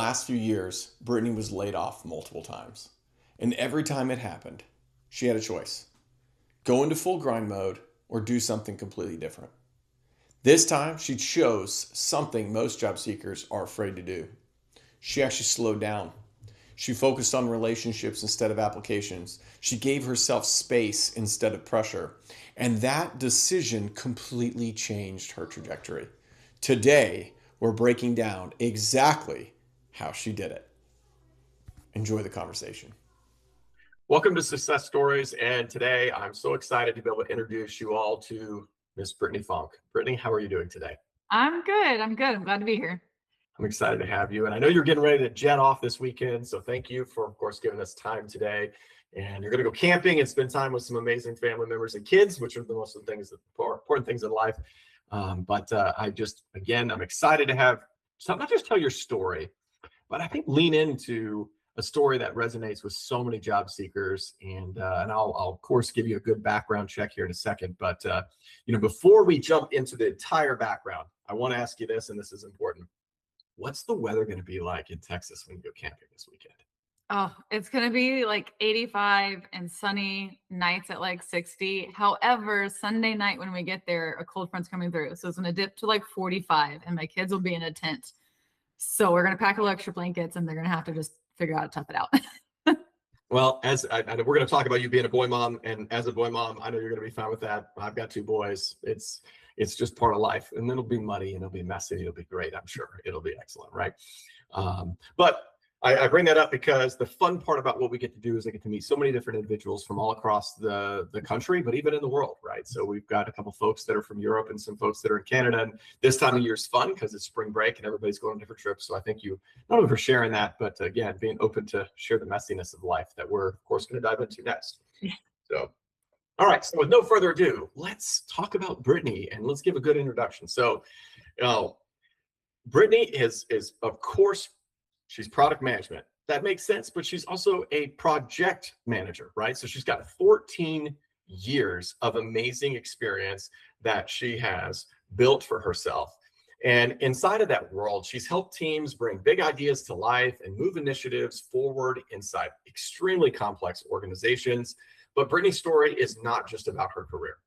last few years, Brittany was laid off multiple times. And every time it happened, she had a choice: go into full grind mode or do something completely different. This time, she chose something most job seekers are afraid to do. She actually slowed down. She focused on relationships instead of applications. She gave herself space instead of pressure. And that decision completely changed her trajectory. Today, we're breaking down exactly how she did it. Enjoy the conversation. Welcome to Success Stories, and today I'm so excited to be able to introduce you all to Miss Brittany Funk. Brittany, how are you doing today? I'm good. I'm good. I'm glad to be here. I'm excited to have you, and I know you're getting ready to jet off this weekend, so thank you for, of course, giving us time today. And you're going to go camping and spend time with some amazing family members and kids, which are the most important things in life. I'm excited to have, so not just tell your story, but I think lean into a story that resonates with so many job seekers. And I'll of course give you a good background check here in a second. But before we jump into the entire background, I want to ask you this, and this is important. What's the weather going to be like in Texas when you go camping this weekend? Oh, it's going to be like 85 and sunny, nights at like 60. However, Sunday night when we get there, a cold front's coming through. So it's going to dip to like 45 and my kids will be in a tent. So we're going to pack a little extra blankets and they're going to have to just figure out how to tough it out. Well, we're going to talk about you being a boy mom, and as a boy mom, I know you're going to be fine with that. I've got two boys. It's just part of life, and it'll be muddy and it'll be messy. It'll be great. I'm sure it'll be excellent, right? But I bring that up because the fun part about what we get to do is I get to meet so many different individuals from all across the country, but even in the world, right? So we've got a couple folks that are from Europe and some folks that are in Canada. And this time of year is fun because it's spring break and everybody's going on different trips. So I thank you not only for sharing that, but again, being open to share the messiness of life that we're, of course, going to dive into next. So, all right. So with no further ado, let's talk about Brittany and let's give a good introduction. So, Brittany is of course, she's product management. That makes sense, but she's also a project manager, right? So she's got 14 years of amazing experience that she has built for herself. And inside of that world, she's helped teams bring big ideas to life and move initiatives forward inside extremely complex organizations. But Brittany's story is not just about her career.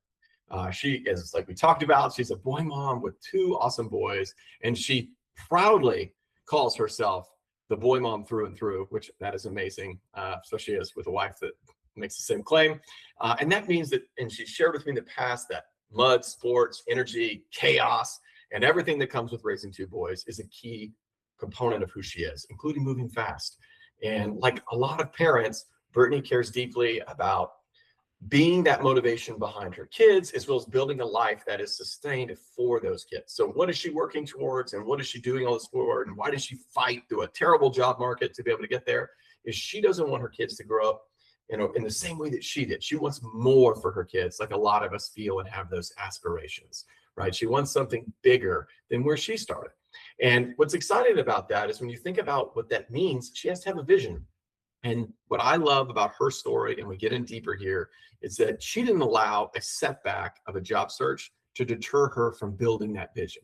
She is, like we talked about, she's a boy mom with two awesome boys, and she proudly calls herself the boy mom through and through, which that is amazing, especially as with a wife that makes the same claim. And that means that, and she shared with me in the past that mud, sports, energy, chaos, and everything that comes with raising two boys is a key component of who she is, including moving fast. And like a lot of parents, Brittany cares deeply about being that motivation behind her kids, as well as building a life that is sustained for those kids. So what is she working towards, and what is she doing all this for, and why does she fight through a terrible job market to be able to get there? Is she doesn't want her kids to grow up in the same way that she did. She wants more for her kids, like a lot of us feel and have those aspirations, right? She wants something bigger than where she started. And what's exciting about that is when you think about what that means, she has to have a vision. And what I love about her story, and we get in deeper here, is that she didn't allow a setback of a job search to deter her from building that vision.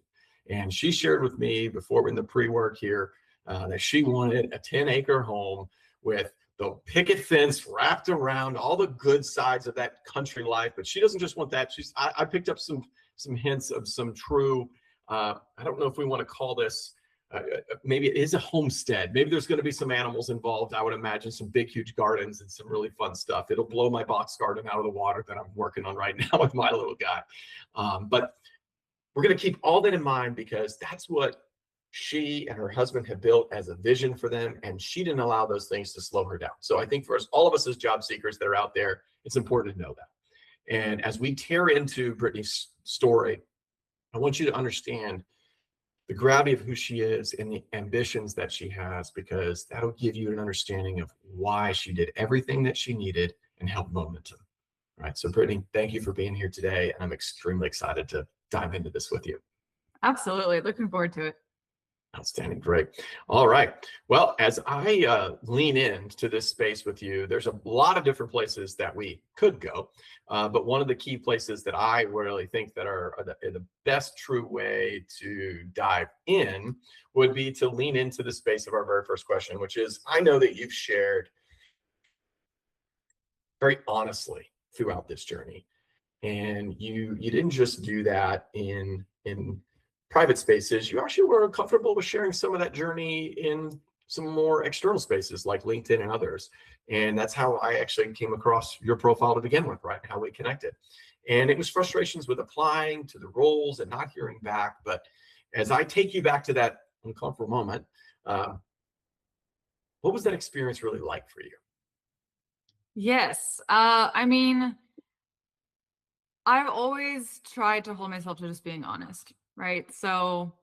And she shared with me before in the pre-work here that she wanted a 10-acre home with the picket fence wrapped around all the good sides of that country life. But she doesn't just want that. I picked up some hints of some true, I don't know if we want to call this, maybe it is a homestead. Maybe there's going to be some animals involved. I would imagine some big, huge gardens and some really fun stuff. It'll blow my box garden out of the water that I'm working on right now with my little guy. But we're going to keep all that in mind because that's what she and her husband have built as a vision for them. And she didn't allow those things to slow her down. So I think for us, all of us as job seekers that are out there, it's important to know that. And as we tear into Brittany's story, I want you to understand the gravity of who she is and the ambitions that she has, because that'll give you an understanding of why she did everything that she needed and helped momentum. All right. So Brittany, thank you for being here today. And I'm extremely excited to dive into this with you. Absolutely. Looking forward to it. Outstanding. Great. All right. Well, as I lean into this space with you, there's a lot of different places that we could go. But one of the key places that I really think that are the best true way to dive in would be to lean into the space of our very first question, which is, I know that you've shared very honestly throughout this journey. And you didn't just do that in private spaces. You actually were comfortable with sharing some of that journey in some more external spaces like LinkedIn and others. And that's how I actually came across your profile to begin with, right? How we connected. And it was frustrations with applying to the roles and not hearing back. But as I take you back to that uncomfortable moment, what was that experience really like for you? Yes. I mean, I've always tried to hold myself to just being honest, right? So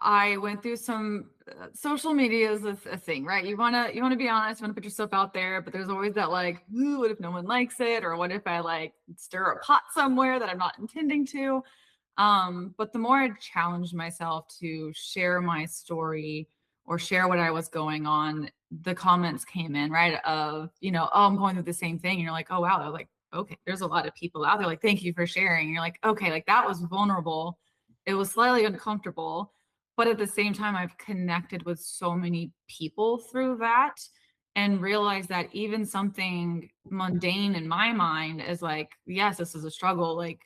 I went through some social media is a thing, right? You wanna be honest, you wanna put yourself out there, but there's always that like, ooh, what if no one likes it, or what if I like stir a pot somewhere that I'm not intending to? But the more I challenged myself to share my story or share what I was going on, the comments came in, right? Of, oh, I'm going through the same thing. And you're like, oh, wow. They're like, okay, there's a lot of people out there. Like, thank you for sharing. And you're like, okay, like that was vulnerable. It was slightly uncomfortable. But at the same time, I've connected with so many people through that and realized that even something mundane in my mind is like, yes, this is a struggle. Like,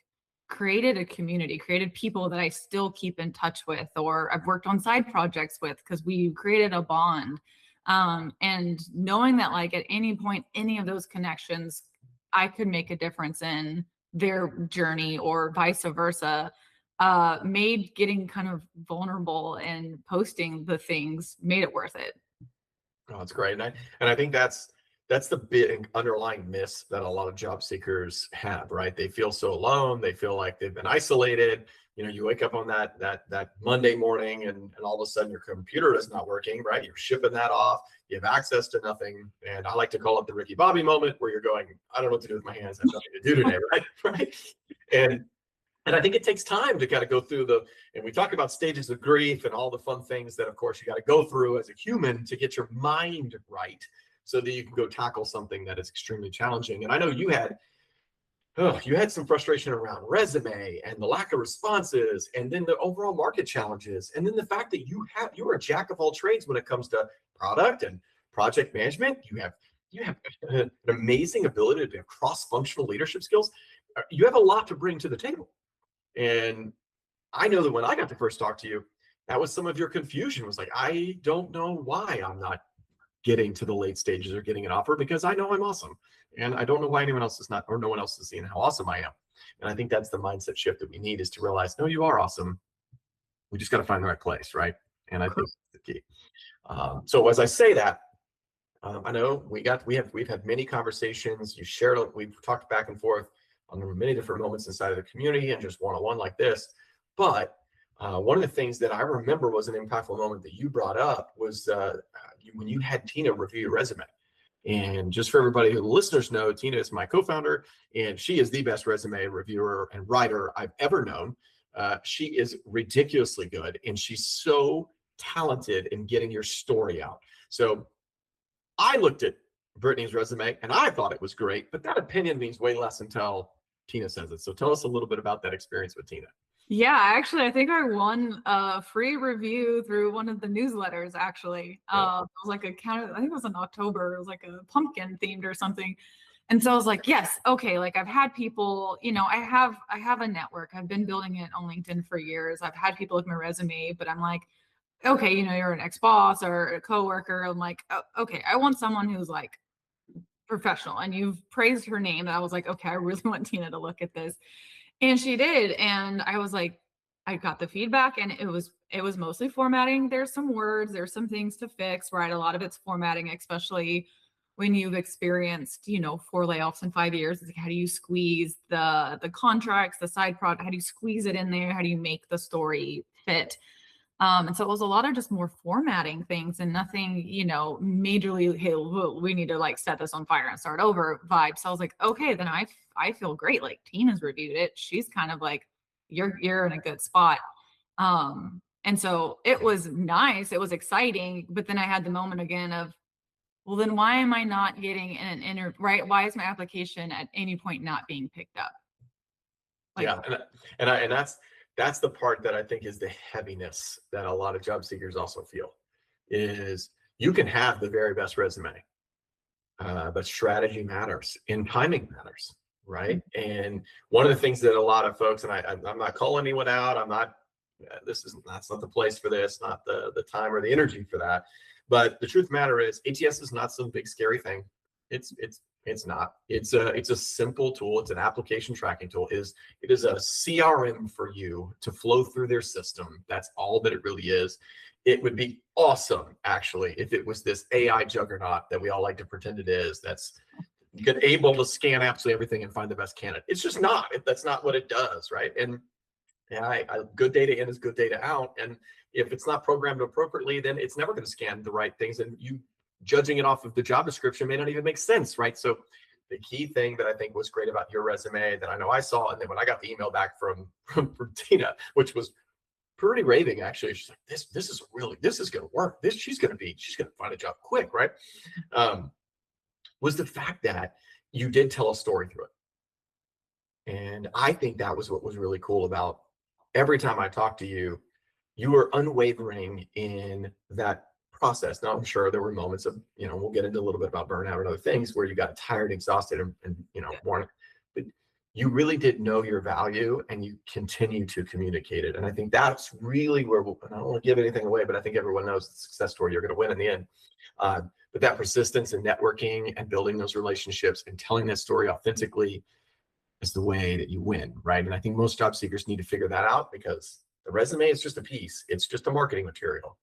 created a community, created people that I still keep in touch with, or I've worked on side projects with because we created a bond. And knowing that, like, at any point, any of those connections, I could make a difference in their journey or vice versa, made getting kind of vulnerable and posting the things made it worth it. Oh, that's great. And I think that's the big underlying miss that a lot of job seekers have, right? They feel so alone. They feel like they've been isolated. You wake up on that Monday morning and all of a sudden your computer is not working, right? You're shipping that off. You have access to nothing. And I like to call it the Ricky Bobby moment where you're going, I don't know what to do with my hands. I have nothing to do today, right? Right. And and I think it takes time to kind of go through and we talk about stages of grief and all the fun things that, of course, you got to go through as a human to get your mind right so that you can go tackle something that is extremely challenging. And I know you had some frustration around resume and the lack of responses, and then the overall market challenges, and then the fact that you're a jack of all trades when it comes to product and project management. You have an amazing ability to have cross-functional leadership skills. You have a lot to bring to the table. And I know that when I got to first talk to you, that was some of your confusion was like, I don't know why I'm not getting to the late stages or getting an offer because I know I'm awesome. And I don't know why anyone else is not, or no one else is seeing how awesome I am. And I think that's the mindset shift that we need is to realize, no, you are awesome. We just got to find the right place, right? And I think that's the key. So as I say that, I know we've had many conversations. We've talked back and forth on many different moments inside of the community and just one-on-one like this. But one of the things that I remember was an impactful moment that you brought up was when you had Tina review your resume. And just for everybody who listeners know, Tina is my co-founder, and she is the best resume reviewer and writer I've ever known. She is ridiculously good, and she's so talented in getting your story out. So I looked at Brittany's resume and I thought it was great, but that opinion means way less until Tina says it. So tell us a little bit about that experience with Tina. Yeah, actually, I think I won a free review through one of the newsletters, actually. Yeah. It was like I think it was in October. It was like a pumpkin themed or something. And so I was like, yes, okay, like I've had people, I have a network. I've been building it on LinkedIn for years. I've had people look at my resume, but I'm like, okay, you're an ex-boss or a coworker. I'm like, oh, okay, I want someone who's like professional. And you've praised her name. And I was like, okay, I really want Tina to look at this. And she did. And I was like, I got the feedback and it was mostly formatting. There's some words, there's some things to fix, right? A lot of it's formatting, especially when you've experienced, 4 layoffs in 5 years. It's like, how do you squeeze the contracts, the side project? How do you squeeze it in there? How do you make the story fit? And so it was a lot of just more formatting things and nothing, majorly, hey, we need to like set this on fire and start over vibe. So I was like, okay, then I feel great. Like Tina's reviewed it. She's kind of like, you're in a good spot. And so it was nice, it was exciting, but then I had the moment again of, well, then why am I not getting an right? Why is my application at any point not being picked up? Like, Yeah, and that's the part that I think is the heaviness that a lot of job seekers also feel is you can have the very best resume, but strategy matters and timing matters, right? And one of the things that a lot of folks, and I'm not calling anyone out, I'm not, that's not the place for this, not the time or the energy for that. But the truth of the matter is ATS is not some big scary thing. It's not. It's a simple tool. It's an application tracking tool. It is a CRM for you to flow through their system. That's all that it really is. It would be awesome, actually, if it was this AI juggernaut that we all like to pretend it is. That's able to scan absolutely everything and find the best candidate. It's just not. That's not what it does, right? And good data in is good data out. And if it's not programmed appropriately, then it's never going to scan the right things. And you judging it off of the job description may not even make sense, right? So the key thing that I think was great about your resume that I know I saw, and then when I got the email back from Tina, which was pretty raving, actually, she's like, this is going to work. She's going to find a job quick, right? Was the fact that you did tell a story through it. And I think that was what was really cool about every time I talked to you, you were unwavering in that process. Now, I'm sure there were moments of, we'll get into a little bit about burnout and other things where you got tired, exhausted, and more. But you really did know your value and you continue to communicate it. And I think that's really where, and I don't want to give anything away, but I think everyone knows the success story, you're going to win in the end. But that persistence and networking and building those relationships and telling that story authentically is the way that you win, right? And I think most job seekers need to figure that out because the resume is just a piece. It's just a marketing material.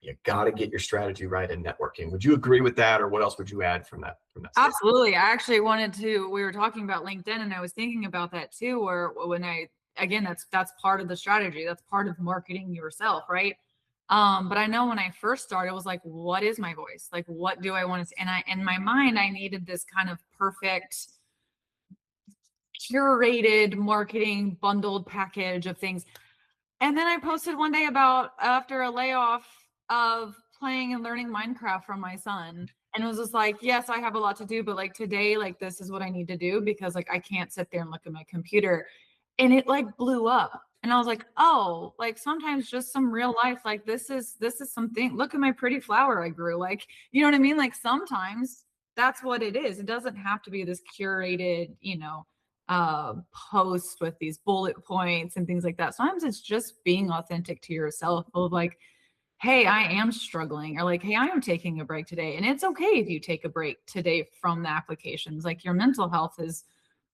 You got to get your strategy right in networking. Would you agree with that, or what else would you add from that? Absolutely. I actually wanted to. We were talking about LinkedIn, and I was thinking about that too. Where that's part of the strategy. That's part of marketing yourself, right? But I know when I first started, it was like, what is my voice? Like, what do I want to say? And in my mind, I needed this kind of perfect, curated marketing bundled package of things. And then I posted one day about after a layoff of playing and learning Minecraft from my son. And it was just like, yes, I have a lot to do, but like today, like this is what I need to do because like I can't sit there and look at my computer. And it like blew up. And I was like, oh, like sometimes just some real life, like this is something. Look at my pretty flower I grew. Like, you know what I mean? Like sometimes that's what it is. It doesn't have to be this curated, post with these bullet points and things like that. Sometimes it's just being authentic to yourself of like, hey, I am struggling, or like, hey, I am taking a break today. And it's okay if you take a break today from the applications. Like your mental health is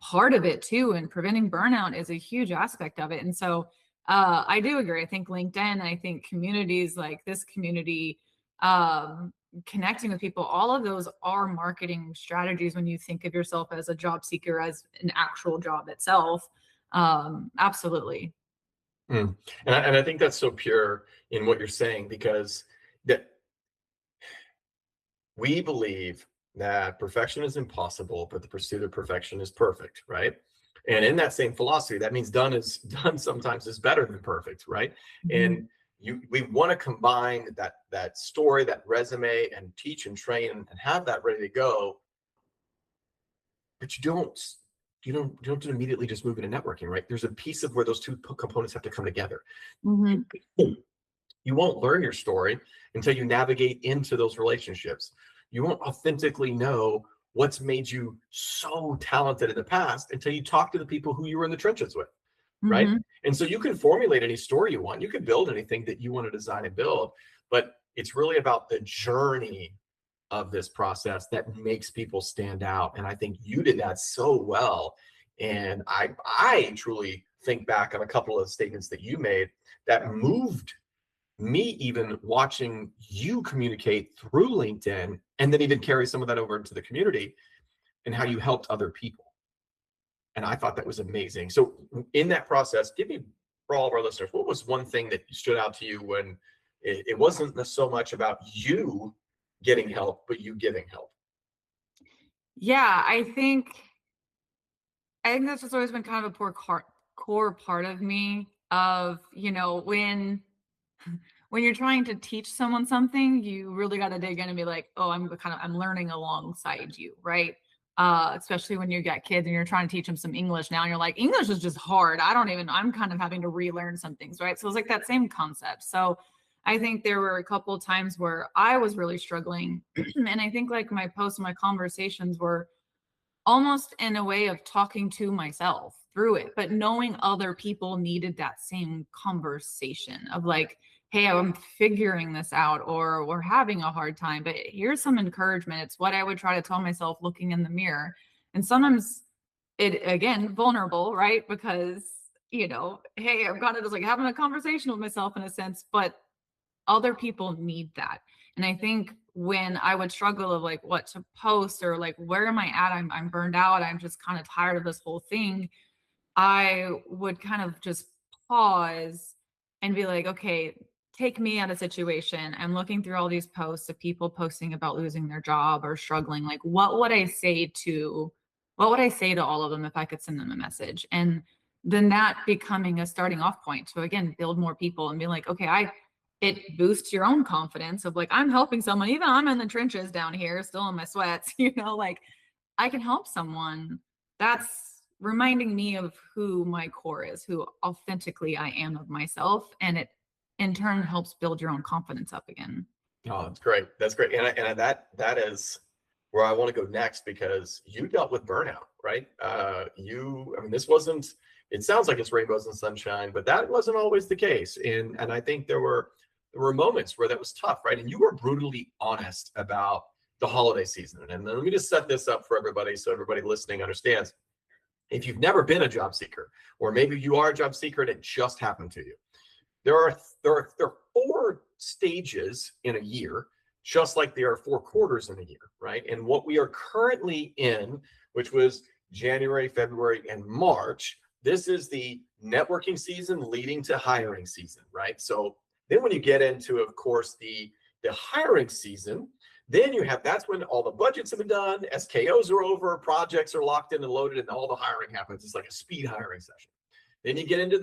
part of it too. And preventing burnout is a huge aspect of it. And so I do agree. I think LinkedIn, I think communities like this community, connecting with people, all of those are marketing strategies when you think of yourself as a job seeker, as an actual job itself. Absolutely. And I think that's so pure in what you're saying, because that we believe that perfection is impossible, but the pursuit of perfection is perfect, right? And in that same philosophy, that means done sometimes is better than perfect, right? Mm-hmm. And we want to combine that story, that resume, and teach and train and have that ready to go. But you don't immediately just move into networking, right? There's a piece of where those two components have to come together. Mm-hmm. You won't learn your story until you navigate into those relationships. You won't authentically know what's made you so talented in the past until you talk to the people who you were in the trenches with, right? Mm-hmm. And so you can formulate any story you want. You can build anything that you want to design and build, but it's really about the journey of this process that makes people stand out. And I think you did that so well. And I truly think back on a couple of statements that you made that moved me, even watching you communicate through LinkedIn and then even carry some of that over into the community and how you helped other people. And I thought that was amazing. So in that process, give me, for all of our listeners, what was one thing that stood out to you when it wasn't so much about you getting help, but you giving help? Yeah, I think that's just always been kind of a core part of me of, when when you're trying to teach someone something, you really got to dig in and be like, oh, I'm learning alongside you, right? Especially when you got kids and you're trying to teach them some English now, and you're like, English is just hard. I'm kind of having to relearn some things, right? So it's like that same concept. So I think there were a couple of times where I was really struggling. And I think like my posts and my conversations were almost in a way of talking to myself through it, but knowing other people needed that same conversation of like, hey, I'm figuring this out, or we're having a hard time, but here's some encouragement. It's what I would try to tell myself looking in the mirror. And sometimes it, again, vulnerable, right? Because, hey, I'm kind of just like having a conversation with myself in a sense, but other people need that. And I think when I would struggle of like what to post or like where am I at? I'm burned out. I'm just kind of tired of this whole thing. I would kind of just pause and be like, okay, take me out of situation. I'm looking through all these posts of people posting about losing their job or struggling. Like, what would I say to all of them if I could send them a message? And then that becoming a starting off point to again build more people and be like, okay, it boosts your own confidence of like, I'm helping someone, even I'm in the trenches down here, still in my sweats, like I can help someone. That's reminding me of who my core is, who authentically I am of myself. And it in turn helps build your own confidence up again. Oh, that's great. That's great. And that is where I want to go next, because you dealt with burnout, right? This wasn't, it sounds like it's rainbows and sunshine, but that wasn't always the case. And I think there were moments where that was tough, right? And you were brutally honest about the holiday season. And let me just set this up for everybody so everybody listening understands. If you've never been a job seeker, or maybe you are a job seeker and it just happened to you, there are 4 stages in a year, just like there are 4 quarters in a year, right? And what we are currently in, which was January, February, and March, this is the networking season leading to hiring season, right? So then when you get into, of course, the hiring season, then that's when all the budgets have been done, SKOs are over, projects are locked in and loaded, and all the hiring happens. It's like a speed hiring session. Then you get into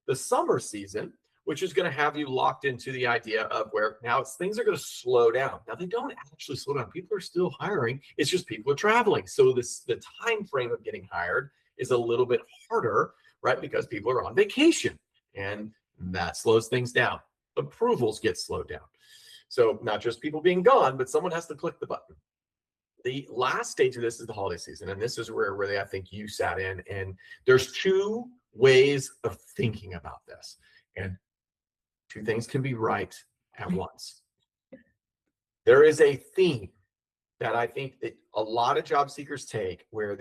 the summer season, which is going to have you locked into the idea of where now things are going to slow down. Now they don't actually slow down. People are still hiring. It's just people are traveling. So the time frame of getting hired is a little bit harder, right? Because people are on vacation, and that slows things down. Approvals get slowed down. So not just people being gone, but someone has to click the button. The last stage of this is the holiday season. And this is where really I think you sat in. And there's 2 ways of thinking about this. And 2 things can be right at once. There is a theme that I think that a lot of job seekers take where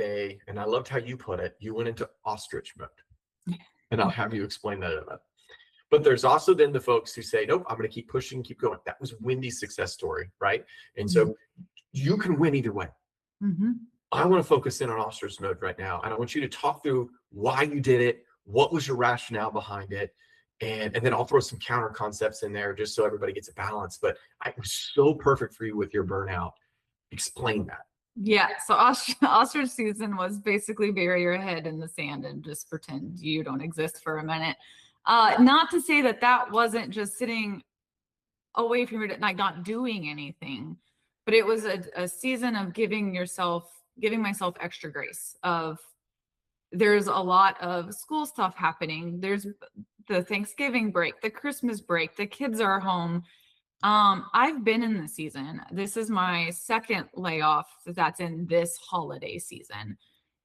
and I loved how you put it, you went into ostrich mode. And I'll have you explain that in a minute. But there's also then the folks who say, nope, I'm going to keep pushing, keep going. That was Wendy's success story, right? And so you can win either way. Mm-hmm. I want to focus in on ostrich mode right now. And I want you to talk through why you did it, what was your rationale behind it, and then I'll throw some counter concepts in there just so everybody gets a balance. But it was so perfect for you with your burnout. Explain that. Yeah. So ostrich season was basically bury your head in the sand and just pretend you don't exist for a minute. Not to say that wasn't just sitting away from your, like not doing anything, but it was a season of giving myself extra grace of there's a lot of school stuff happening. There's the Thanksgiving break, the Christmas break, the kids are home. I've been in the season. This is my second layoff that's in this holiday season.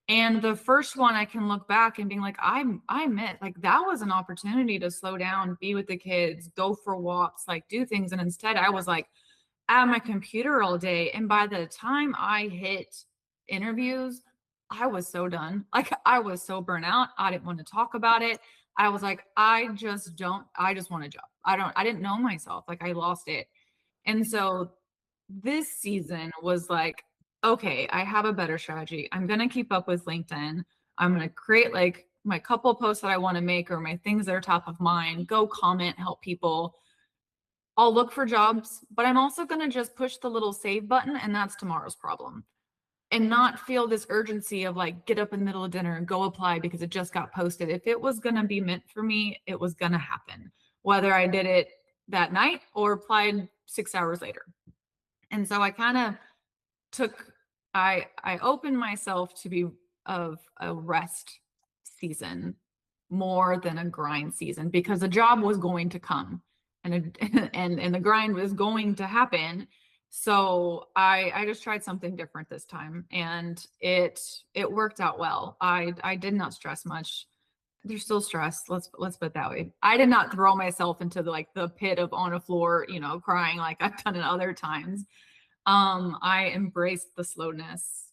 And the first one I can look back and being like, I meant like that was an opportunity to slow down, be with the kids, go for walks, like do things. And instead I was like at my computer all day. And by the time I hit interviews, I was so done. Like I was so burnt out. I didn't want to talk about it. I was like, I just want a job. I didn't know myself. Like I lost it. And so this season was like, okay, I have a better strategy. I'm going to keep up with LinkedIn. I'm going to create like my couple posts that I want to make or my things that are top of mind, go comment, help people. I'll look for jobs, but I'm also going to just push the little save button and that's tomorrow's problem. And not feel this urgency of like, get up in the middle of dinner and go apply because it just got posted. If it was going to be meant for me, it was going to happen. Whether I did it that night or applied 6 hours later. And so I kind of I opened myself to be of a rest season more than a grind season, because the job was going to come and and the grind was going to happen. So I just tried something different this time, and it worked out well. I did not stress much. There's still stress. Let's put it that way. I did not throw myself into the pit of on a floor, crying like I've done it other times. I embraced the slowness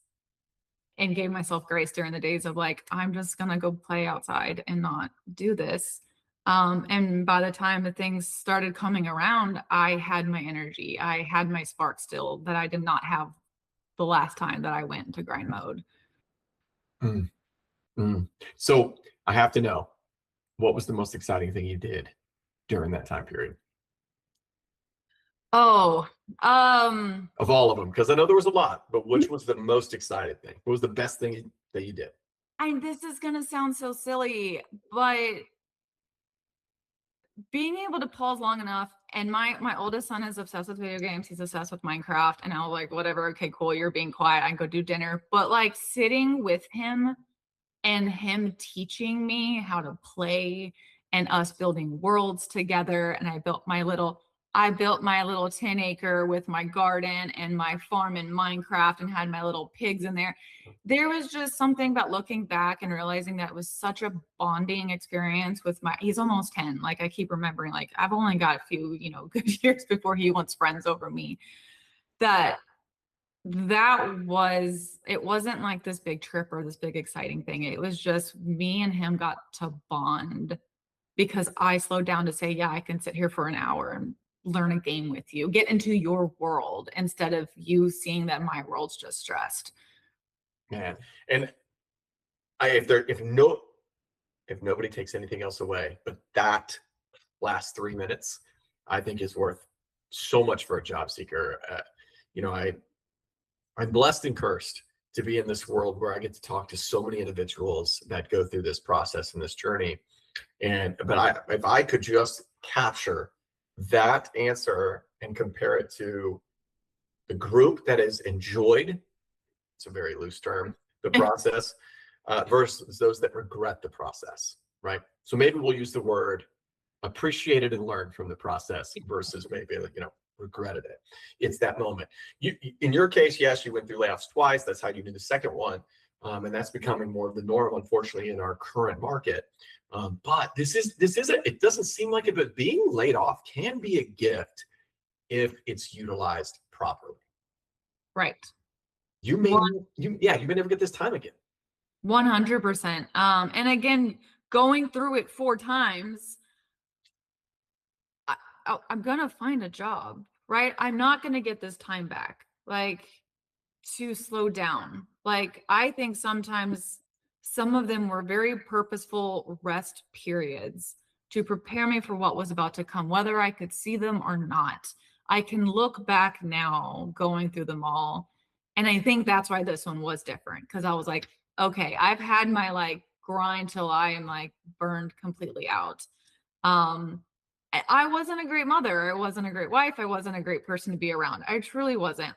and gave myself grace during the days of like, I'm just gonna go play outside and not do this. And by the time the things started coming around, I had my energy. I had my spark still that I did not have the last time that I went into grind mode. Mm. Mm. So I have to know, what was the most exciting thing you did during that time period? Oh, Of all of them, because I know there was a lot, but which was the most exciting thing? What was the best thing that you did? this is gonna sound so silly, but being able to pause long enough, and my oldest son is obsessed with video games. He's obsessed with Minecraft, and I was like, whatever, okay, cool, you're being quiet, I can go do dinner. But like sitting with him and him teaching me how to play and us building worlds together. And I built my little 10-acre with my garden and my farm in Minecraft and had my little pigs in there. There was just something about looking back and realizing that it was such a bonding experience with he's almost 10. Like I keep remembering, like I've only got a few, good years before he wants friends over me. It wasn't like this big trip or this big exciting thing. It was just me and him got to bond because I slowed down to say, yeah, I can sit here for an hour and learn a game with you, get into your world instead of you seeing that my world's just stressed. Man, and if nobody takes anything else away, but that last 3 minutes, I think is worth so much for a job seeker. I'm blessed and cursed to be in this world where I get to talk to so many individuals that go through this process and this journey. But if I could just capture that answer and compare it to the group that has enjoyed, it's a very loose term, the process, versus those that regret the process, right? So maybe we'll use the word appreciated and learned from the process versus maybe, regretted it. It's that moment. In your case, yes, you went through layoffs twice. That's how you do the second one. And that's becoming more of the norm, unfortunately, in our current market. But it doesn't seem like it, but being laid off can be a gift if it's utilized properly. Right. You may never get this time again. 100%. And again, going through it 4 times, I'm gonna find a job, right? I'm not gonna get this time back. Like, to slow down. Like, I think sometimes some of them were very purposeful rest periods to prepare me for what was about to come, whether I could see them or not. I can look back now going through them all. And I think that's why this one was different, because I was like, okay, I've had my grind till I am burned completely out. I wasn't a great mother. I wasn't a great wife. I wasn't a great person to be around. I truly wasn't.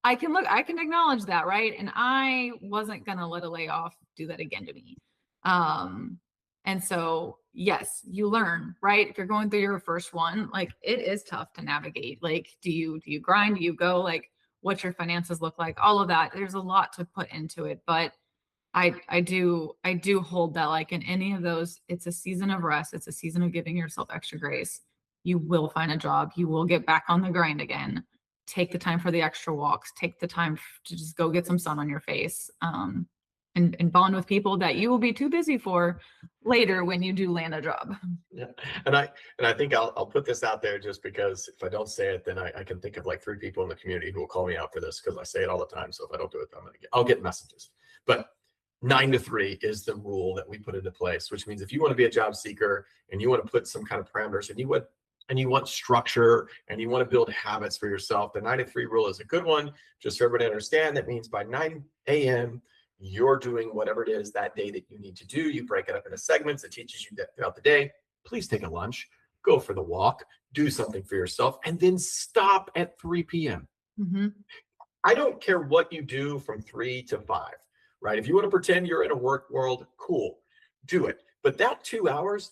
I can acknowledge that, right? And I wasn't gonna let a layoff do that again to me. And so yes, you learn, right? If you're going through your first one, it is tough to navigate. Do you grind? Do you go? What's your finances look like? All of that. There's a lot to put into it, but I do hold that in any of those, it's a season of rest. It's a season of giving yourself extra grace. You will find a job. You will get back on the grind again. Take the time for the extra walks. Take the time to just go get some sun on your face, and bond with people that you will be too busy for later when you do land a job. Yeah, and I think I'll put this out there just because if I don't say it, then I can think of 3 people in the community who will call me out for this because I say it all the time. So if I don't do it, I'll get messages. But 9 to 3 is the rule that we put into place, which means if you want to be a job seeker and you want to put some kind of parameters and you want structure and you want to build habits for yourself, the 9 to 3 rule is a good one. Just for everybody to understand, that means by 9 a.m., you're doing whatever it is that day that you need to do. You break it up into segments. It teaches you that throughout the day. Please take a lunch. go for the walk, do something for yourself, and then stop at 3 p.m. I don't care what you do from 3 to 5, right? If you want to pretend you're in a work world, cool, do it. But that 2 hours,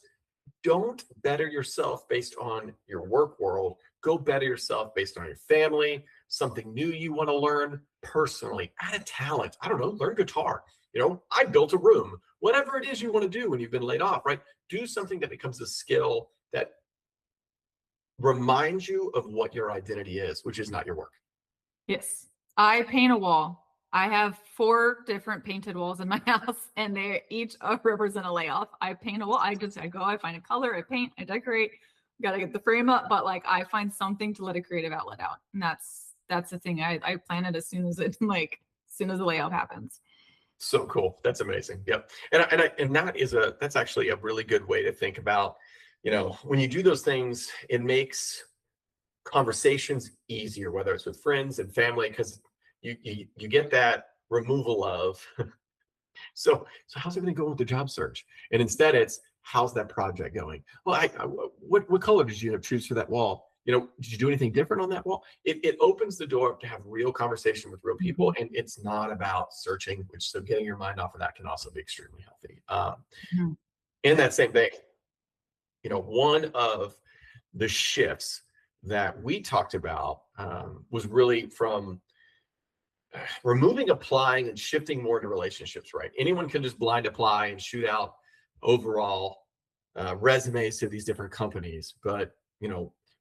don't better yourself based on your work world. Go better yourself based on your family, something new you want to learn personally, add a talent. I don't know, learn guitar. I built a room, whatever it is you want to do when you've been laid off, right? Do something that becomes a skill that reminds you of what your identity is, which is not your work. Yes. I paint a wall. I have 4 different painted walls in my house, and they each represent a layoff. I paint a wall. I go, I find a color, I paint, I decorate. Got to get the frame up, but like I find something to let a creative outlet out, and that's the thing. I plan it as soon as the layoff happens. So cool. That's amazing. Yep. And that's actually a really good way to think about, when you do those things, it makes conversations easier, whether it's with friends and family, because you get that removal of so how's everything going with the job search? And instead it's, how's that project going? Well, what color did you choose for that wall? Did you do anything different on that wall? It opens the door up to have real conversation with real people, and it's not about searching, so getting your mind off of that can also be extremely healthy. In that same vein, one of the shifts that we talked about was really from removing applying and shifting more to relationships, right? Anyone can just blind apply and shoot out overall resumes to these different companies, but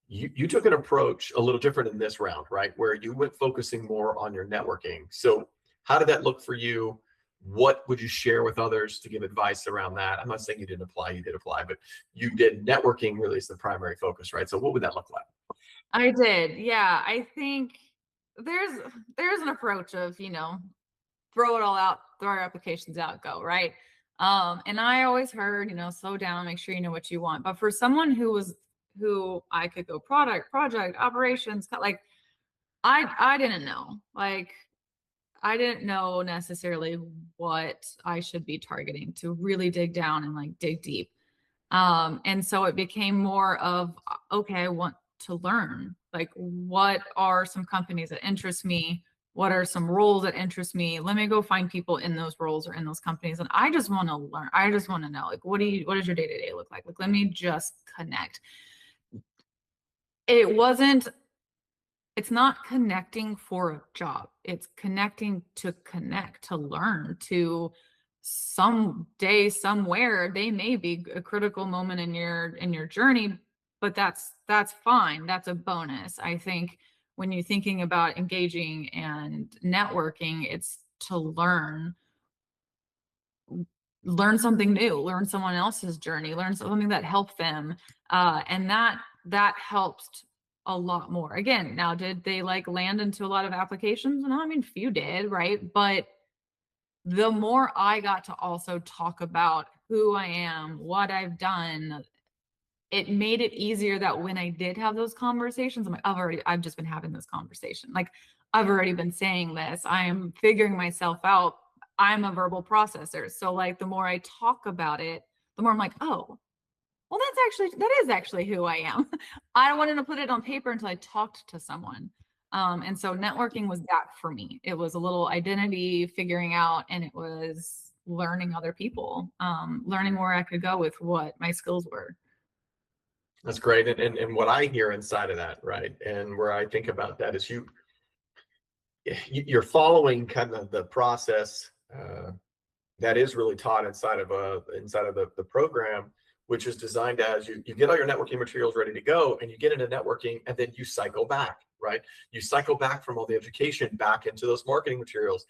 you took an approach a little different in this round, right? Where you went focusing more on your networking. So how did that look for you? What would you share with others to give advice around that? I'm not saying you did apply, but you did networking really is the primary focus, right? So what would that look like? I did. Yeah. I think there's an approach of, throw it all out, throw our applications out, go, right? And I always heard, slow down, make sure you know what you want. But for someone who I could go project, operations, like I didn't know. Like I didn't know necessarily what I should be targeting to really dig down and like dig deep. And so it became more of, okay, I want to learn, like, what are some companies that interest me? What are some roles that interest me? Let me go find people in those roles or in those companies. And I just want to learn. I just want to know, like, what does your day-to-day look like? Like, let me just connect. It's not connecting for a job. It's connecting to connect, to learn, to someday, somewhere, they may be a critical moment in your journey, but that's fine. That's a bonus. I think when you're thinking about engaging and networking, it's to learn something new, learn someone else's journey, learn something that helped them. And that helps a lot more. Again, now, did they like land into a lot of applications? No, I mean, few did, right? But the more I got to also talk about who I am, what I've done, it made it easier that when I did have those conversations, I'm like, I've just been having this conversation. Like, I've already been saying this. I am figuring myself out. I'm a verbal processor. So like, the more I talk about it, the more I'm like, oh, well, that is actually who I am. I wanted to put it on paper until I talked to someone. And so networking was that for me. It was a little identity figuring out, and it was learning other people, learning where I could go with what my skills were. That's great. And what I hear inside of that, right, and where I think about that is you're following kind of the process that is really taught inside of the program, which is designed as you get all your networking materials ready to go, and you get into networking, and then you cycle back, right? You cycle back from all the education back into those marketing materials.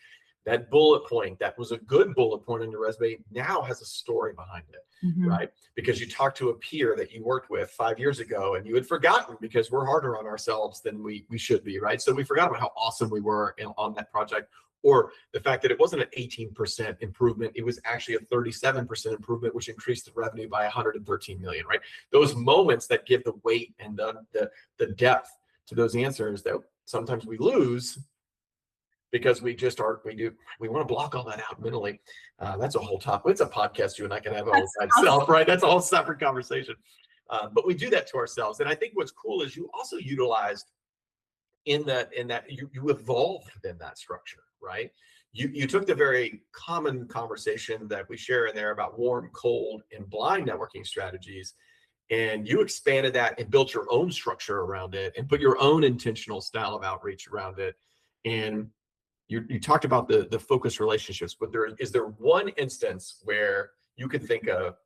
That bullet point, that was a good bullet point on your resume, now has a story behind it, right? Because you talked to a peer that you worked with 5 years ago, and you had forgotten, because we're harder on ourselves than we should be, right? So we forgot about how awesome we were on that project, or the fact that it wasn't an 18% improvement, it was actually a 37% improvement, which increased the revenue by 113 million, right? Those moments that give the weight and the depth to those answers that sometimes we lose because we want to block all that out mentally. That's a whole topic. It's a podcast you and I can have all by itself, right? That's a whole separate conversation. But we do that to ourselves. And I think what's cool is you also utilized in that you evolved within that structure, right? You took the very common conversation that we share in there about warm, cold, and blind networking strategies, and you expanded that and built your own structure around it and put your own intentional style of outreach around it. And you talked about the focused relationships, but is there one instance where you could think of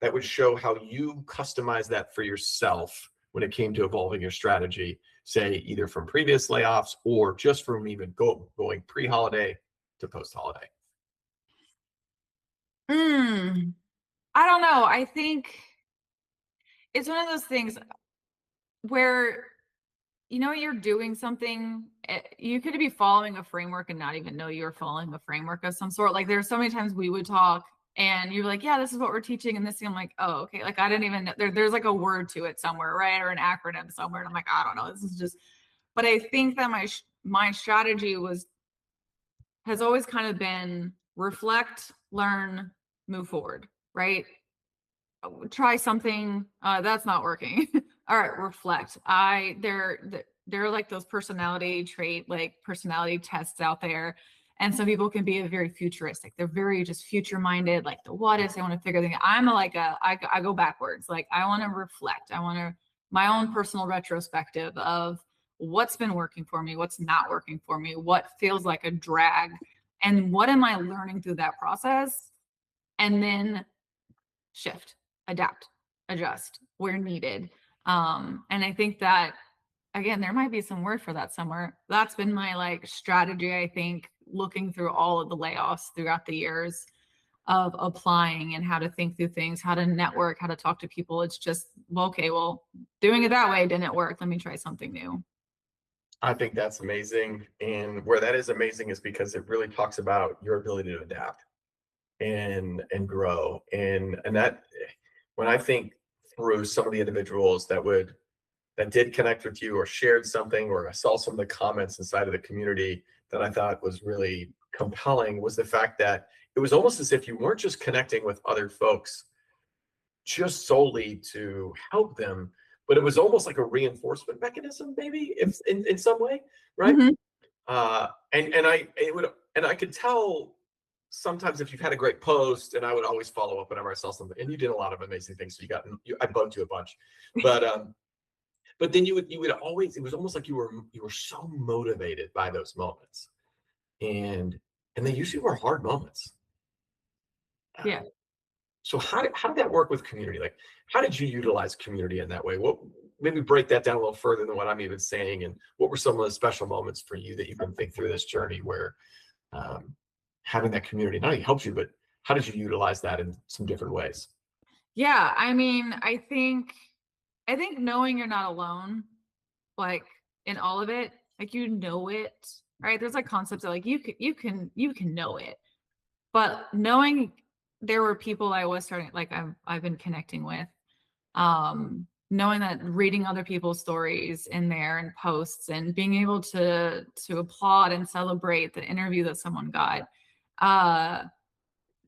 that would show how you customize that for yourself when it came to evolving your strategy, say either from previous layoffs or just from even going pre-holiday to post-holiday? I don't know. I think it's one of those things where you're doing something, you could be following a framework and not even know you're following a framework of some sort. Like there's so many times we would talk and you're like, yeah, this is what we're teaching. And this thing, I'm like, oh, okay. Like I didn't even know there's like a word to it somewhere, right? Or an acronym somewhere. And I'm like, I don't know. This is just, but I think that my strategy has always kind of been reflect, learn, move forward, right? Try something that's not working. All right, reflect. There are like those personality tests out there, and some people can be very futuristic. They're very just future minded, like the what ifs. They want to figure things. I go backwards. Like I want to reflect. I want to my own personal retrospective of what's been working for me, what's not working for me, what feels like a drag, and what am I learning through that process, and then shift, adapt, adjust where needed. And I think that again, there might be some word for that somewhere. That's been my like strategy, I think, looking through all of the layoffs throughout the years of applying and how to think through things, how to network, how to talk to people. It's just, okay, well, doing it that way didn't work. Let me try something new. I think that's amazing. And where that is amazing is because it really talks about your ability to adapt and grow. And that when I think through some of the individuals that did connect with you or shared something, or I saw some of the comments inside of the community that I thought was really compelling, was the fact that it was almost as if you weren't just connecting with other folks just solely to help them, but it was almost like a reinforcement mechanism, maybe in some way, right? Mm-hmm. And I could tell sometimes if you've had a great post, and I would always follow up whenever I saw something, and you did a lot of amazing things. So I bugged you a bunch, but then you would always, it was almost like you were so motivated by those moments, and they usually were hard moments. Yeah. So how did that work with community? Like, how did you utilize community in that way? What, maybe break that down a little further than what I'm even saying, and what were some of the special moments for you that you can think through this journey where having that community not only helps you, but how did you utilize that in some different ways? Yeah, I mean, I think knowing you're not alone, like in all of it, like it, right? There's like concepts that like you can know it, but knowing there were people I was starting, like I've been connecting with, knowing that reading other people's stories in there and posts and being able to applaud and celebrate the interview that someone got,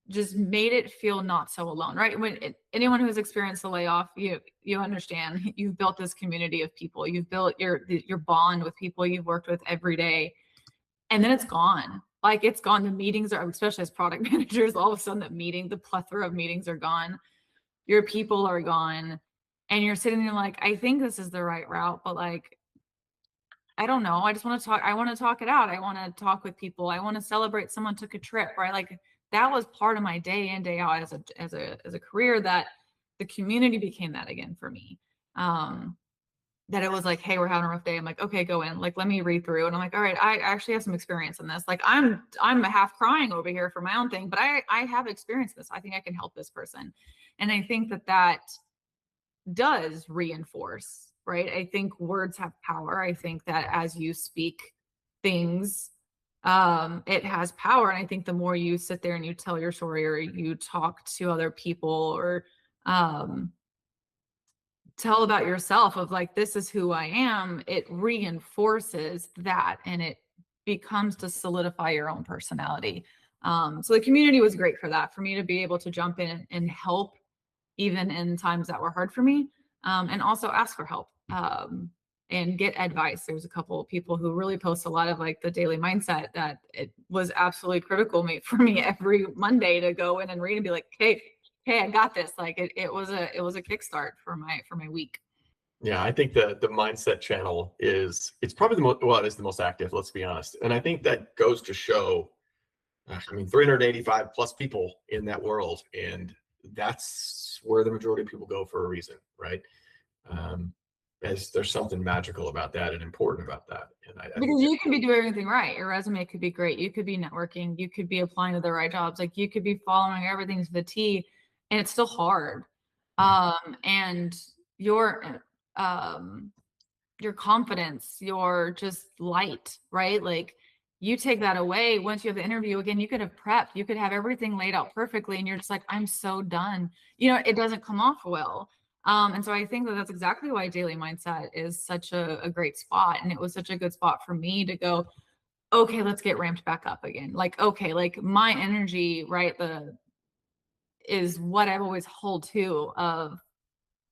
just made it feel not so alone, right? Anyone who's experienced a layoff, you understand. You've built this community of people. You've built your bond with people you've worked with every day, and then it's gone. Like it's gone. The meetings are, especially as product managers, all of a sudden the plethora of meetings are gone. Your people are gone, and you're sitting there like, I think this is the right route, but like, I don't know. I just want to talk. I want to talk it out. I want to talk with people. I want to celebrate someone took a trip, right? Like that was part of my day in, day out as a career, that the community became that again for me. That it was like, hey, we're having a rough day. I'm like, okay, go in. Like, let me read through. And I'm like, all right, I actually have some experience in this. Like I'm half crying over here for my own thing, but I have experienced this. I think I can help this person. And I think that does reinforce, right? I think words have power. I think that as you speak things, it has power. And I think the more you sit there and you tell your story, or you talk to other people, or tell about yourself of like, this is who I am, it reinforces that, and it becomes to solidify your own personality. So the community was great for that, for me to be able to jump in and help even in times that were hard for me. and also ask for help. And get advice. There's a couple of people who really post a lot of like the daily mindset that it was absolutely critical for me every Monday to go in and read and be like, hey, I got this. Like it was a kickstart for my week. Yeah, I think the mindset channel it's probably the most, well, it is the most active, let's be honest. And I think that goes to show, I mean, 385 plus people in that world. And that's where the majority of people go for a reason, right? As there's something magical about that and important about that. And I because you can be doing everything right. Your resume could be great. You could be networking. You could be applying to the right jobs. Like you could be following everything to the T, and it's still hard. And your confidence, your just light, right? Like you take that away once you have the interview. Again, you could have prepped, you could have everything laid out perfectly, and you're just like, I'm so done. It doesn't come off well. And so I think that that's exactly why daily mindset is such a great spot. And it was such a good spot for me to go, okay, let's get ramped back up again. Like, okay, like my energy, right? Is what I've always hold to of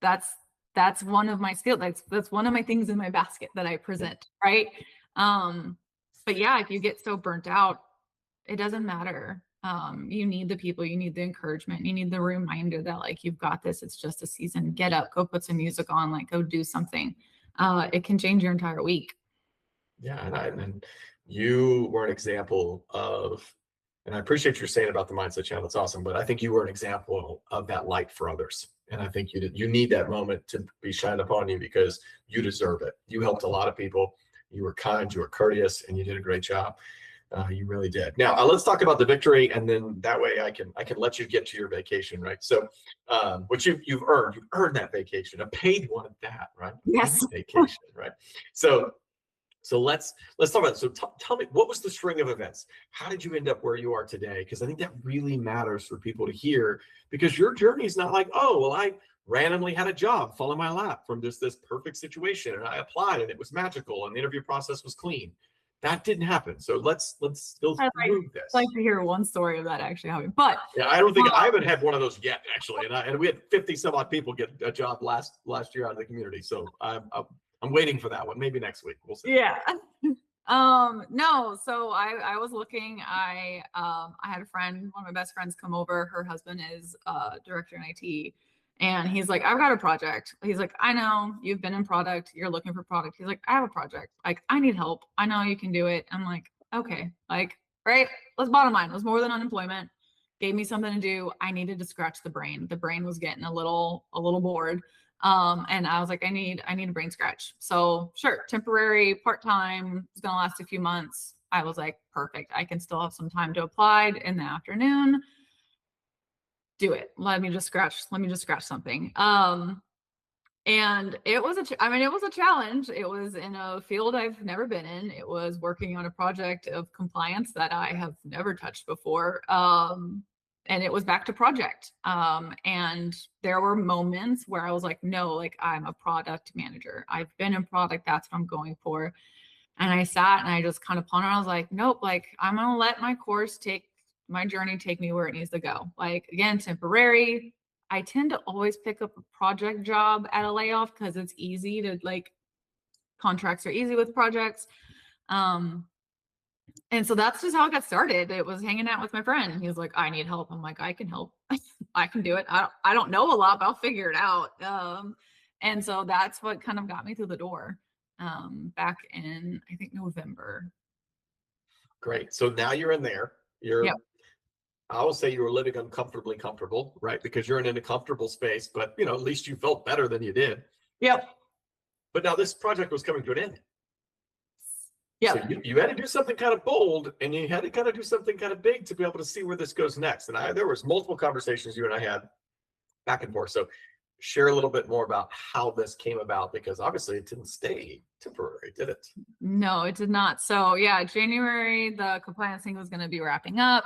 that's one of my skills. That's one of my things in my basket that I present. Right. But yeah, if you get so burnt out, it doesn't matter. You need the people, you need the encouragement, you need the reminder that like, you've got this, it's just a season, get up, go put some music on, like go do something. It can change your entire week. Yeah. And you were an example of, and I appreciate you saying about the mindset channel. That's awesome. But I think you were an example of that light for others. And I think you need that moment to be shined upon you because you deserve it. You helped a lot of people. You were kind, you were courteous, and you did a great job. You really did. Now let's talk about the victory, and then that way I can let you get to your vacation, right? So, which you've earned that vacation, a paid one at that, right? Yes. Vacation, right? So let's talk about it. So tell me, what was the string of events? How did you end up where you are today? Because I think that really matters for people to hear, because your journey is not like, oh, well, I randomly had a job fall in my lap from this perfect situation, and I applied and it was magical and the interview process was clean. That didn't happen. So let's move this. I'd like to hear one story of that actually happening. But yeah, I don't think I haven't had one of those yet, actually. And we had 50 some odd people get a job last year out of the community. So I'm waiting for that one. Maybe next week. We'll see. Yeah. No. So I was looking. I had a friend, one of my best friends, come over. Her husband is director in IT. And he's like, I've got a project. He's like, I know you've been in product. You're looking for product. He's like, I have a project. Like, I need help. I know you can do it. I'm like, okay, like, right. Let's bottom line. It was more than unemployment. Gave me something to do. I needed to scratch the brain. The brain was getting a little bored. And I was like, I need a brain scratch. So sure, temporary, part-time, it's gonna last a few months. I was like, perfect. I can still have some time to apply in the afternoon. Do it. Let me just scratch something. And it was a challenge. It was in a field I've never been in. It was working on a project of compliance that I have never touched before. And it was back to project. And there were moments where I was like, no, like I'm a product manager. I've been in product. That's what I'm going for. And I sat and I just kind of pondered. I was like, nope, like I'm going to let my journey take me where it needs to go. Like, again, temporary. I tend to always pick up a project job at a layoff because it's easy to like, contracts are easy with projects. And so that's just how it got started. It was hanging out with my friend. He was like, I need help. I'm like, I can help. I can do it. I don't know a lot, but I'll figure it out. And so that's what kind of got me through the door back in, I think, November. Great. So now you're in there. Yep. I will say you were living uncomfortably comfortable, right? Because you're in a comfortable space, but at least you felt better than you did. Yep. But now this project was coming to an end. Yeah. So you had to do something kind of bold, and you had to kind of do something kind of big to be able to see where this goes next. And there was multiple conversations you and I had back and forth. So share a little bit more about how this came about, because obviously it didn't stay temporary, did it? No, it did not. So yeah, January, the compliance thing was going to be wrapping up.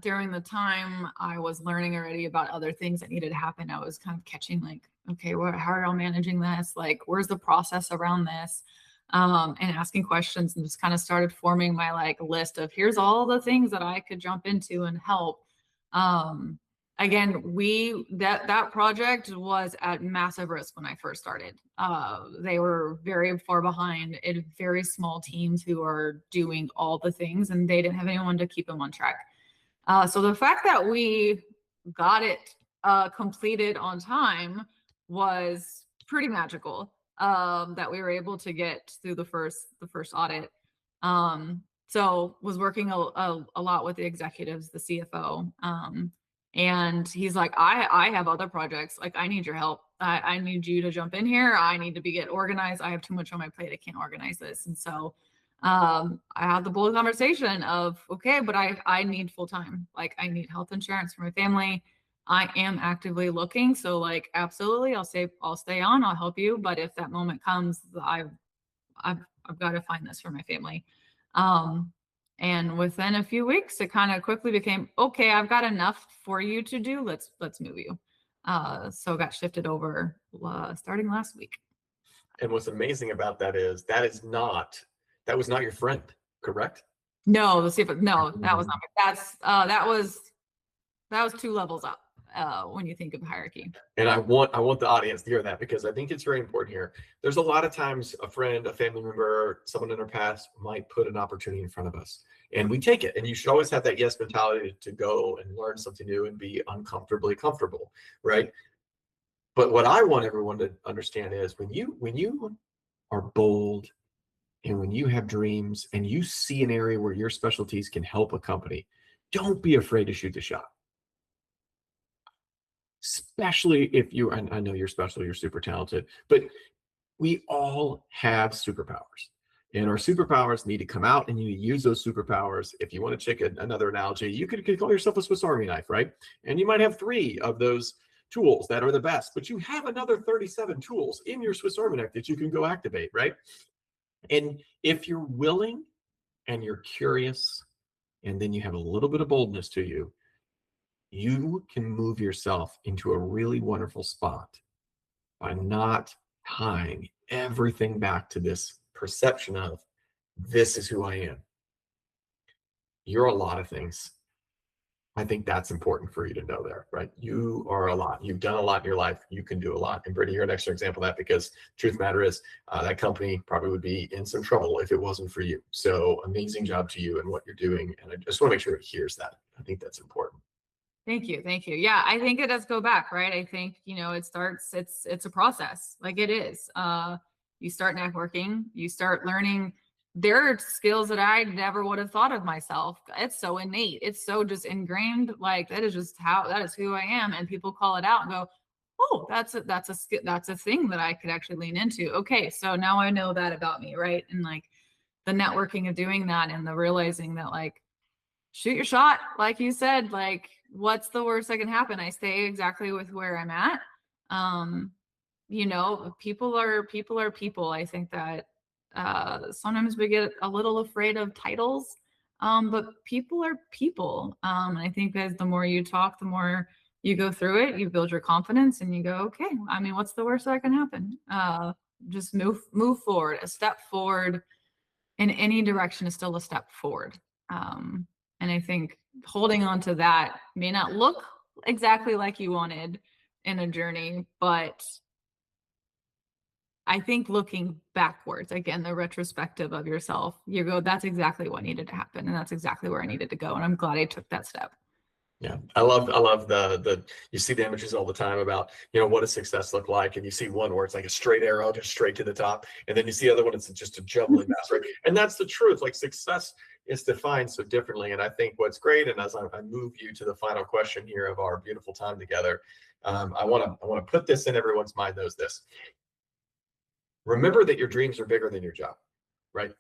During the time I was learning already about other things that needed to happen, I was kind of catching like, okay, how are y'all managing this? Like, where's the process around this? And asking questions, and just kind of started forming my like list of here's all the things that I could jump into and help. again, that project was at massive risk when I first started. They were very far behind in very small teams who are doing all the things, and they didn't have anyone to keep them on track. So the fact that we got it completed on time was pretty magical. That we were able to get through the first audit. So was working a lot with the executives, the CFO. And he's like, I have other projects. Like, I need your help. I need you to jump in here. I need to get organized. I have too much on my plate. I can't organize this. And so I had the bold conversation of, okay, but I need full time. Like, I need health insurance for my family. I am actively looking. So like, absolutely, I'll stay on, I'll help you. But if that moment comes, I've got to find this for my family. And within a few weeks, it kind of quickly became, okay, I've got enough for you to do. Let's move you. So got shifted over starting last week. And what's amazing about that is that was not your friend, correct? No, the CFO, no, that was not. That was 2 levels up when you think of hierarchy. And I want the audience to hear that, because I think it's very important here. There's a lot of times a friend, a family member, someone in our past might put an opportunity in front of us, and we take it. And you should always have that yes mentality to go and learn something new and be uncomfortably comfortable, right? But what I want everyone to understand is when you are bold and when you have dreams and you see an area where your specialties can help a company, don't be afraid to shoot the shot. Especially if you, I know you're special, you're super talented, but we all have superpowers, and our superpowers need to come out, and you need to use those superpowers. If you want to take another analogy, you could call yourself a Swiss Army knife, right? And you might have 3 of those tools that are the best, but you have another 37 tools in your Swiss Army knife that you can go activate, right? And if you're willing and you're curious, and then you have a little bit of boldness to you, you can move yourself into a really wonderful spot by not tying everything back to this perception of, this is who I am. You're a lot of things. I think that's important for you to know there, right? You are a lot. You've done a lot in your life. You can do a lot. And Brittany, you're an extra example of that, because truth of the matter is that company probably would be in some trouble if it wasn't for you. So amazing job to you and what you're doing. And I just want to make sure it hears that. I think that's important. Thank you. Yeah, I think it does go back, right? I think, it's a process. Like, it is. You start networking, you start learning. There are skills that I never would have thought of myself. It's so innate. It's so just ingrained. Like, that is who I am. And people call it out and go, oh, that's a thing that I could actually lean into. Okay, so now I know that about me, right? And like the networking of doing that, and the realizing that, like, shoot your shot, like you said, like, what's the worst that can happen? I stay exactly with where I'm at. People are people. I think that sometimes we get a little afraid of titles, but people are people. I think that the more you talk, the more you go through it, you build your confidence, and you go, okay, I mean, what's the worst that can happen? Just move forward. A step forward in any direction is still a step forward. And I think holding on to that may not look exactly like you wanted in a journey, but I think looking backwards, again, the retrospective of yourself, you go, that's exactly what needed to happen. And that's exactly where I needed to go. And I'm glad I took that step. Yeah, I love the you see the images all the time about, what does success look like, and you see one where it's like a straight arrow just straight to the top, and then you see the other one, it's just a jumbling mess, right? And that's the truth. Like, success is defined so differently. And I think what's great, and as I move you to the final question here of our beautiful time together, I want to put this in everyone's mind, knows this. Remember that your dreams are bigger than your job, right?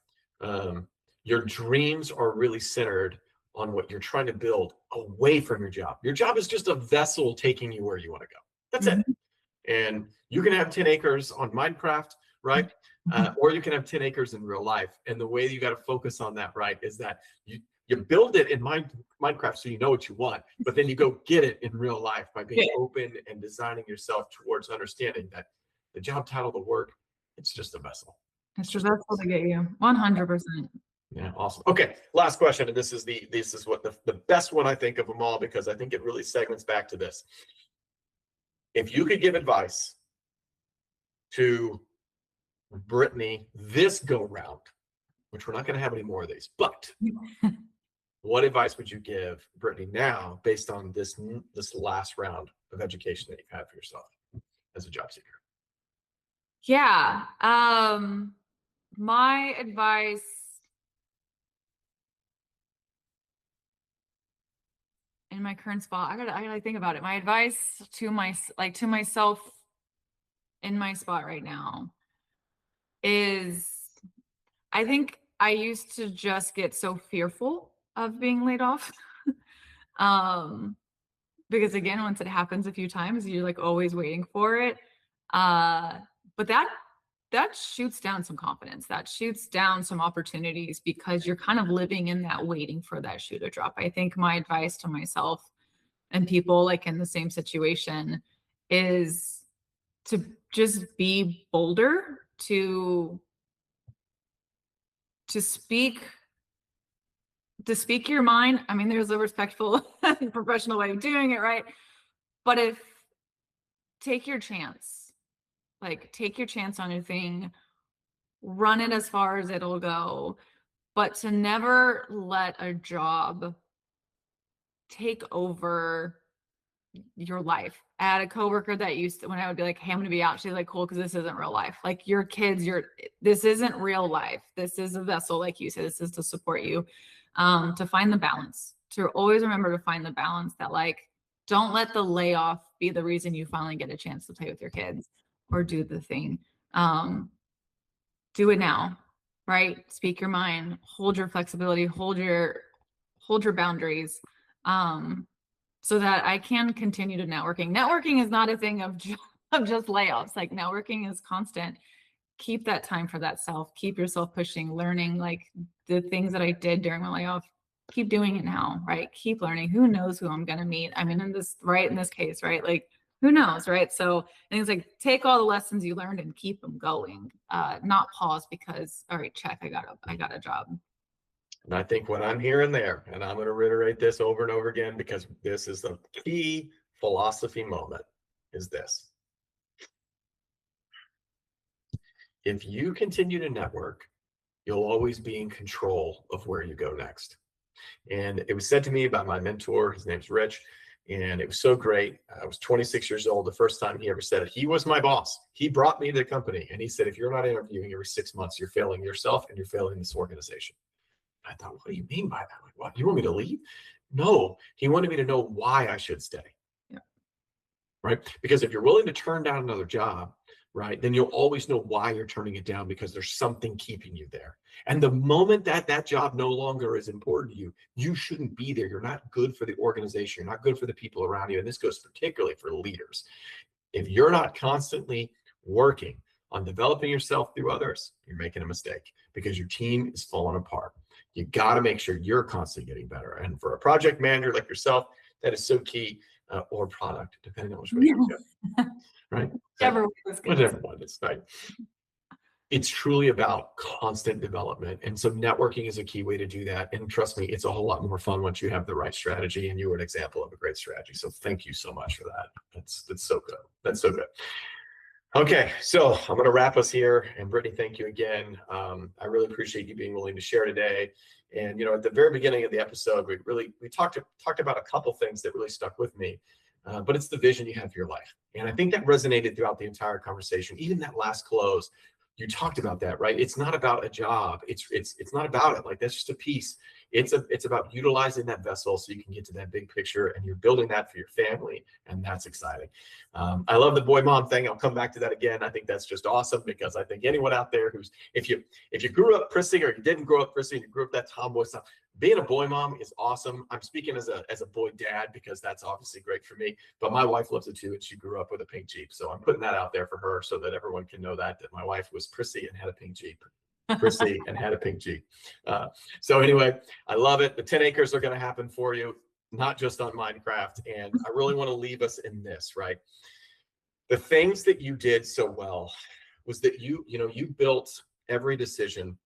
Your dreams are really centered on what you're trying to build away from your job. Your job is just a vessel taking you where you want to go. That's it. And you can have 10 acres on Minecraft, right? Or you can have 10 acres in real life. And the way you got to focus on that, right, is that you build it in Minecraft so you know what you want, but then you go get it in real life by being open and designing yourself towards understanding that the job title, the work, it's just a vessel. It's just a vessel to get you 100%. Yeah, awesome. Okay, last question, and this is what the best one I think of them all, because I think it really segments back to this. If you could give advice to Brittany this go round, which we're not going to have any more of these, but what advice would you give Brittany now based on this last round of education that you've had for yourself as a job seeker? Yeah. My advice, in my current spot, I gotta think about it. My advice to myself in my spot right now is, I think I used to just get so fearful of being laid off. Because again, once it happens a few times, you're like always waiting for it. But that shoots down some confidence. That shoots down some opportunities, because you're kind of living in that waiting for that shoe to drop. I think my advice to myself and people like in the same situation is to just be bolder, to speak your mind. I mean, there's a respectful and professional way of doing it, right? But take your chance. Like, take your chance on your thing, run it as far as it'll go, but to never let a job take over your life. I had a coworker that used to, when I would be like, hey, I'm gonna be out, she's like, cool, because this isn't real life. Like, your kids, this isn't real life. This is a vessel, like you said, this is to support you. To find the balance, to always remember to find the balance, that like, don't let the layoff be the reason you finally get a chance to play with your kids or do the thing. Do it now, right? Speak your mind, hold your flexibility, hold your boundaries, so that I can continue to networking. Networking is not a thing of just layoffs. Like, networking is constant. Keep that time for that self, keep yourself pushing, learning, like the things that I did during my layoff, keep doing it now, right? Keep learning. Who knows who I'm going to meet? I mean, in this case, right? Like, who knows, right? So I think it's like, take all the lessons you learned and keep them going, not pause because, all right, check, I got a job. And I think what I'm hearing there, and I'm going to reiterate this over and over again, because this is the key philosophy moment, is this. If you continue to network, you'll always be in control of where you go next. And it was said to me by my mentor, his name's Rich, and it was so great. I was 26 years old the first time he ever said it. He was my boss. He brought me to the company, and he said, if you're not interviewing every 6 months, you're failing yourself and you're failing this organization. I thought, what do you mean by that? Like, what? You want me to leave? No, he wanted me to know why I should stay. Yeah. Right? Because if you're willing to turn down another job, right, then you'll always know why you're turning it down, because there's something keeping you there. And the moment that job no longer is important to you, you shouldn't be there. You're not good for the organization. You're not good for the people around you. And this goes particularly for leaders. If you're not constantly working on developing yourself through others, you're making a mistake, because your team is falling apart. You got to make sure you're constantly getting better. And for a project manager like yourself, that is so key, or product, depending on which way you go. Right? Whichever one is, right? It's truly about constant development. And so networking is a key way to do that. And trust me, it's a whole lot more fun once you have the right strategy, and you were an example of a great strategy. So thank you so much for that. That's so good. That's so good. Okay, so I'm going to wrap us here. And Brittany, thank you again. I really appreciate you being willing to share today. And at the very beginning of the episode, we talked about a couple things that really stuck with me. But it's the vision you have for your life, and I think that resonated throughout the entire conversation. Even that last close, you talked about that, right? It's not about a job. It's not about it. Like, that's just a piece. It's about utilizing that vessel so you can get to that big picture, and you're building that for your family, and that's exciting. I love the boy mom thing. I'll come back to that again. I think that's just awesome, because I think anyone out there who's, if you grew up prissy, or you didn't grow up prissy, and you grew up that tomboy stuff, being a boy mom is awesome. I'm speaking as a boy dad, because that's obviously great for me, but my wife loves it too, and she grew up with a pink Jeep. So I'm putting that out there for her, so that everyone can know that my wife was prissy and had a pink Jeep. Prissy and had a pink Jeep. So anyway, I love it. The 10 acres are going to happen for you, not just on Minecraft. And I really want to leave us in this, right? The things that you did so well was that you built every decision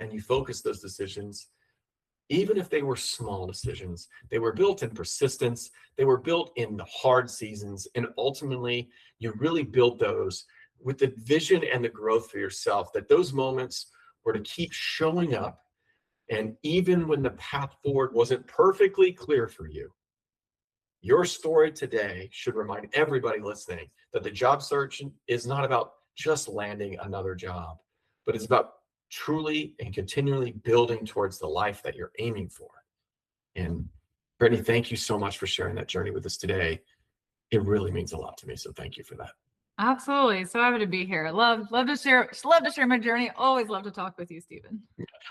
and you focus those decisions, even if they were small decisions, they were built in persistence, they were built in the hard seasons, and ultimately you really built those with the vision and the growth for yourself, that those moments were to keep showing up. And even when the path forward wasn't perfectly clear for you, your story today should remind everybody listening that the job search is not about just landing another job, but it's about truly and continually building towards the life that you're aiming for. And Brittany, thank you so much for sharing that journey with us today. It really means a lot to me. So thank you for that. Absolutely. So happy to be here. Love to share my journey. Always love to talk with you, Stephen.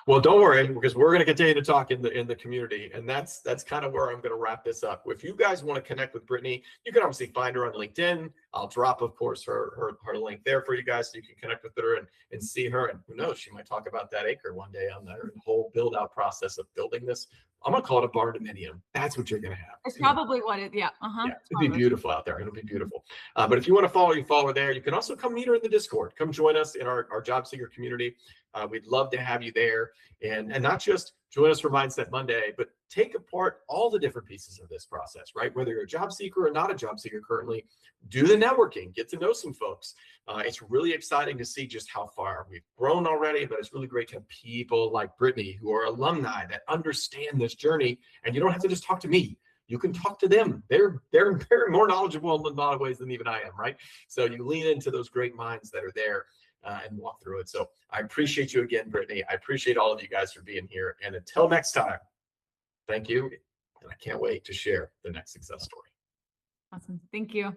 Well, don't worry, because we're going to continue to talk in the community, and that's kind of where I'm going to wrap this up. If you guys want to connect with Brittany, you can obviously find her on LinkedIn. I'll drop, of course, her link there for you guys, so you can connect with her and see her. And who knows, she might talk about that acre one day on the whole build out process of building this. I'm gonna call it a barn dominium. That's what you're gonna have. It's probably what it. Yeah. Yeah, it'd be beautiful out there. It'll be beautiful. But if you want to follow, you follow her there. You can also come meet her in the Discord. Come join us in our job seeker community. We'd love to have you there, and not just join us for Mindset Monday, but take apart all the different pieces of this process, right? Whether you're a job seeker or not a job seeker currently, do the networking, get to know some folks. It's really exciting to see just how far we've grown already, but it's really great to have people like Brittany who are alumni that understand this journey. And you don't have to just talk to me. You can talk to them. They're more knowledgeable in a lot of ways than even I am, right? So you lean into those great minds that are there and walk through it. So I appreciate you again, Brittany. I appreciate all of you guys for being here. And until next time, thank you. And I can't wait to share the next success story. Awesome. Thank you.